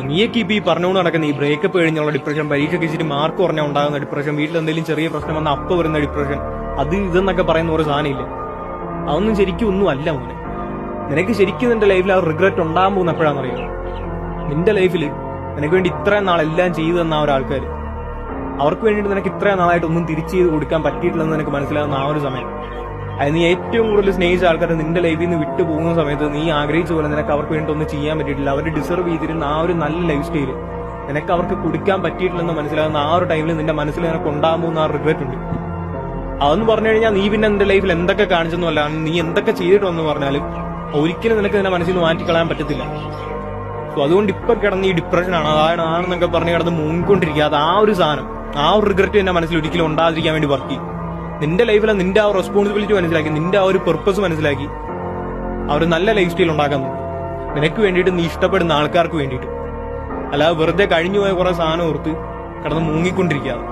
നീയൊക്കെ ഇപ്പൊ ഈ പറഞ്ഞുകൊണ്ട് നടക്കുന്ന ഈ ബ്രേക്കപ്പ് കഴിഞ്ഞുള്ള ഡിപ്രഷൻ, പരീക്ഷയ്ക്ക് ഇച്ചിരി മാർക്ക് കുറഞ്ഞാൽ ഉണ്ടാകുന്ന ഡിപ്രഷൻ, വീട്ടിൽ എന്തെങ്കിലും ചെറിയ പ്രശ്നം വന്നാൽ അപ്പൊ വരുന്ന ഡിപ്രഷൻ, അത് ഇതെന്നൊക്കെ പറയുന്ന ഒരു സാധനമില്ല. അതൊന്നും ശരിക്കും ഒന്നും അല്ല മോനെ. നിനക്ക് ശരിക്കും നിന്റെ ലൈഫിൽ ആ റിഗ്രറ്റ് ഉണ്ടാകാൻ പോകുന്ന എപ്പോഴാണെന്നറിയാം? നിന്റെ ലൈഫിൽ നിനക്ക് വേണ്ടി ഇത്രയും നാളെല്ലാം ചെയ്തു തന്ന ആ ഒരാൾക്കാർ, അവർക്ക് വേണ്ടിയിട്ട് നിനക്ക് ഇത്രയും നാളായിട്ട് ഒന്നും തിരിച്ചു ചെയ്ത് കൊടുക്കാൻ പറ്റിയിട്ടില്ലെന്ന് നിനക്ക് മനസ്സിലാകുന്ന ആ ഒരു സമയം, അത് നീ ഏറ്റവും കൂടുതൽ സ്നേഹിച്ച ആൾക്കാർ നിന്റെ ലൈഫിൽ നിന്ന് വിട്ടു പോകുന്ന സമയത്ത് നീ ആഗ്രഹിച്ച പോലെ നിനക്ക് അവർക്ക് വേണ്ടി ഒന്നും ചെയ്യാൻ പറ്റിയിട്ടില്ല, അവർ ഡിസർവ് ചെയ്തിരുന്ന ആ ഒരു നല്ല ലൈഫ് സ്റ്റൈല് നിനക്ക് അവർക്ക് കൊടുക്കാൻ പറ്റിയിട്ടില്ലെന്ന് മനസ്സിലാകുന്ന ആ ഒരു ടൈമിൽ നിന്റെ മനസ്സിൽ നിനക്ക് ഉണ്ടാകുന്ന ആ റിഗ്രറ്റ് ഉണ്ട്. അതെന്ന് പറഞ്ഞു കഴിഞ്ഞാൽ നീ പിന്നെ നിന്റെ ലൈഫിൽ എന്തൊക്കെ കാണിച്ചെന്നല്ല, നീ എന്തൊക്കെ ചെയ്തിട്ടുണ്ടെന്ന് പറഞ്ഞാലും ഒരിക്കലും നിനക്ക് നിന്റെ മനസ്സിൽ നിന്ന് മാറ്റിക്കളയാൻ പറ്റത്തില്ല. സോ അതുകൊണ്ട് ഇപ്പൊ കിടന്ന് ഈ ഡിപ്രഷനാണ് ആണെന്നൊക്കെ പറഞ്ഞ് കിടന്ന് മുങ്ങിക്കൊണ്ടിരിക്കാതെ ആ ഒരു സാധനം, ആ ഒരു റിഗ്രറ്റ് എന്റെ മനസ്സിൽ ഒരിക്കലും ഉണ്ടാകാതിരിക്കാൻ വേണ്ടി വർക്ക് ചെയ്യും. നിന്റെ ലൈഫിലെ നിന്റെ ആ റെസ്പോൺസിബിലിറ്റി മനസ്സിലാക്കി, നിന്റെ ആ ഒരു പെർപ്പസ് മനസ്സിലാക്കി ആ ഒരു നല്ല ലൈഫ് സ്റ്റൈൽ ഉണ്ടാക്കാൻ നോക്കും. നിനക്ക് വേണ്ടിയിട്ട്, നീ ഇഷ്ടപ്പെടുന്ന ആൾക്കാർക്ക് വേണ്ടിയിട്ട്. അല്ലാതെ വെറുതെ കഴിഞ്ഞു പോയ കുറെ സാധനം ഓർത്ത് കിടന്ന് മുങ്ങിക്കൊണ്ടിരിക്കാതെ.